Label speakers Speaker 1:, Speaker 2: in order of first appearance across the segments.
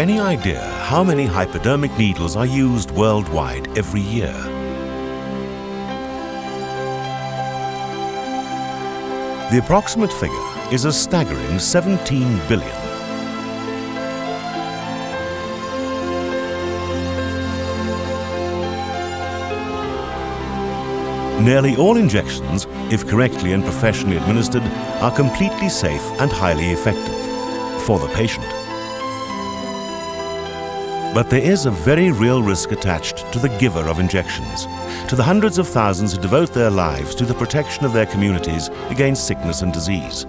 Speaker 1: any idea how many hypodermic needles are used worldwide every year? The approximate figure is a staggering 17 billion. Nearly all injections, if correctly and professionally administered, are completely safe and highly effective for the patient. But there is a very real risk attached to the giver of injections, to the hundreds of thousands who devote their lives to the protection of their communities against sickness and disease.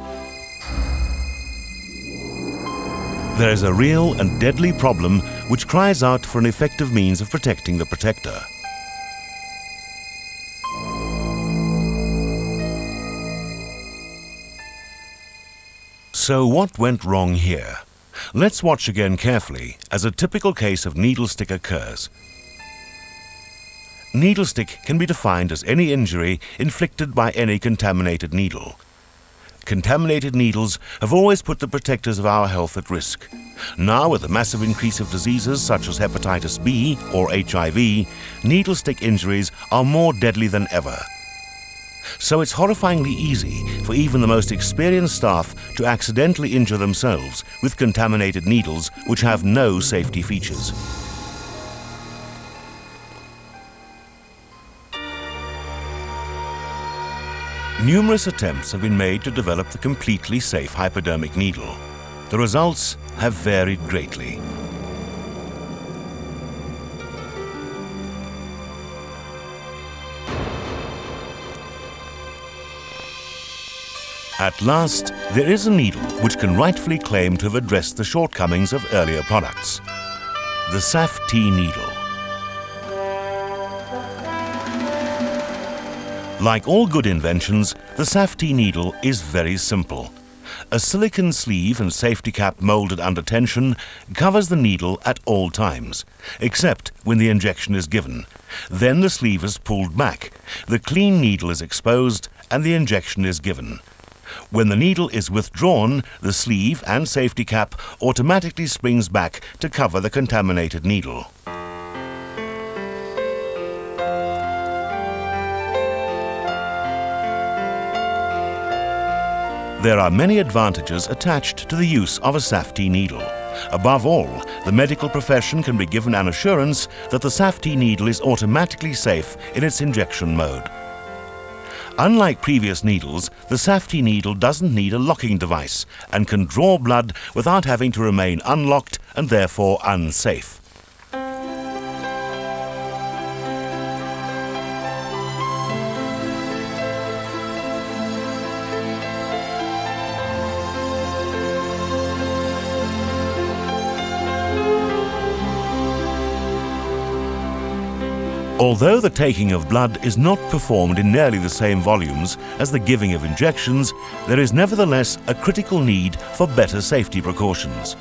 Speaker 1: There is a real and deadly problem which cries out for an effective means of protecting the protector. So what went wrong here? Let's watch again carefully as a typical case of needle stick occurs. Needle stick can be defined as any injury inflicted by any contaminated needle. Contaminated needles have always put the protectors of our health at risk. Now, with the massive increase of diseases such as hepatitis B or HIV, needle stick injuries are more deadly than ever. So it's horrifyingly easy for even the most experienced staff to accidentally injure themselves with contaminated needles which have no safety features. Numerous attempts have been made to develop the completely safe hypodermic needle. The results have varied greatly. At last, there is a needle which can rightfully claim to have addressed the shortcomings of earlier products. The SAF-T-Needle. Like all good inventions, the SAF-T-Needle is very simple. A silicone sleeve and safety cap molded under tension covers the needle at all times, except when the injection is given. Then the sleeve is pulled back, the clean needle is exposed, and the injection is given. When the needle is withdrawn, the sleeve and safety cap automatically springs back to cover the contaminated needle. There are many advantages attached to the use of a SAF-T-Needle. Above all, the medical profession can be given an assurance that the SAF-T-Needle is automatically safe in its injection mode. Unlike previous needles, the SAF-T-Needle doesn't need a locking device and can draw blood without having to remain unlocked and therefore unsafe. Although the taking of blood is not performed in nearly the same volumes as the giving of injections, there is nevertheless a critical need for better safety precautions.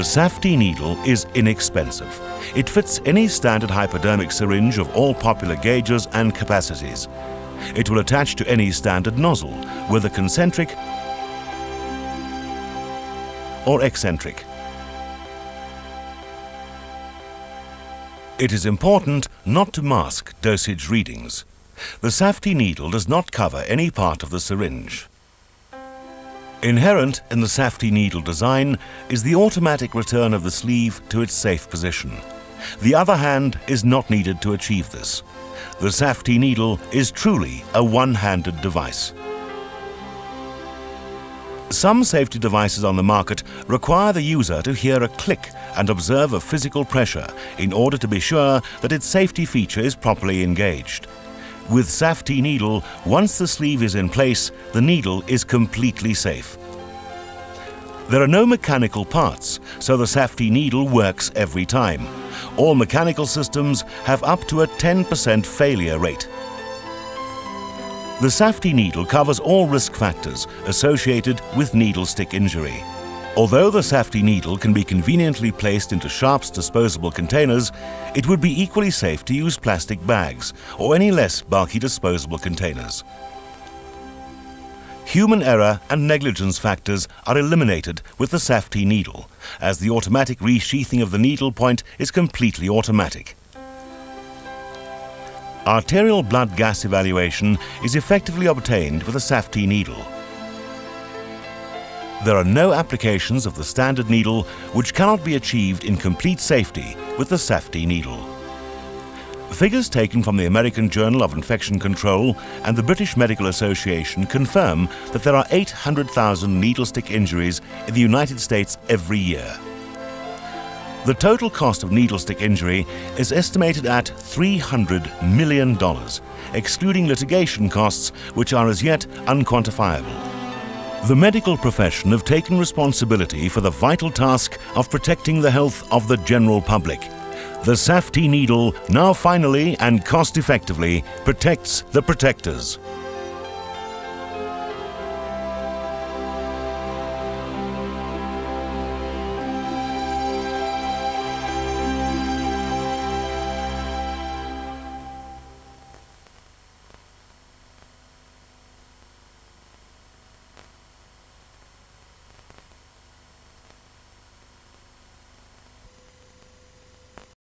Speaker 1: The SAF-T-Needle is inexpensive. It fits any standard hypodermic syringe of all popular gauges and capacities. It will attach to any standard nozzle, whether concentric or eccentric. It is important not to mask dosage readings. The SAF-T-Needle does not cover any part of the syringe. Inherent in the SAF-T-Needle design is the automatic return of the sleeve to its safe position. The other hand is not needed to achieve this. The SAF-T-Needle is truly a one-handed device. Some safety devices on the market require the user to hear a click and observe a physical pressure in order to be sure that its safety feature is properly engaged. With SAF-T-Needle, once the sleeve is in place, the needle is completely safe. There are no mechanical parts, so the SAF-T-Needle works every time. All mechanical systems have up to a 10% failure rate. The SAF-T needle covers all risk factors associated with needle stick injury. Although the SAF-T needle can be conveniently placed into sharps disposable containers, it would be equally safe to use plastic bags or any less bulky disposable containers. Human error and negligence factors are eliminated with the SAF-T needle, as the automatic resheathing of the needle point is completely automatic. Arterial blood gas evaluation is effectively obtained with a SAF-T needle. There are no applications of the standard needle which cannot be achieved in complete safety with the SAF-T needle. Figures taken from the American Journal of Infection Control and the British Medical Association confirm that there are 800,000 needle stick injuries in the United States every year. The total cost of needle stick injury is estimated at $300 million, excluding litigation costs which are as yet unquantifiable. The medical profession have taken responsibility for the vital task of protecting the health of the general public. The SAF-T needle now finally and cost-effectively protects the protectors.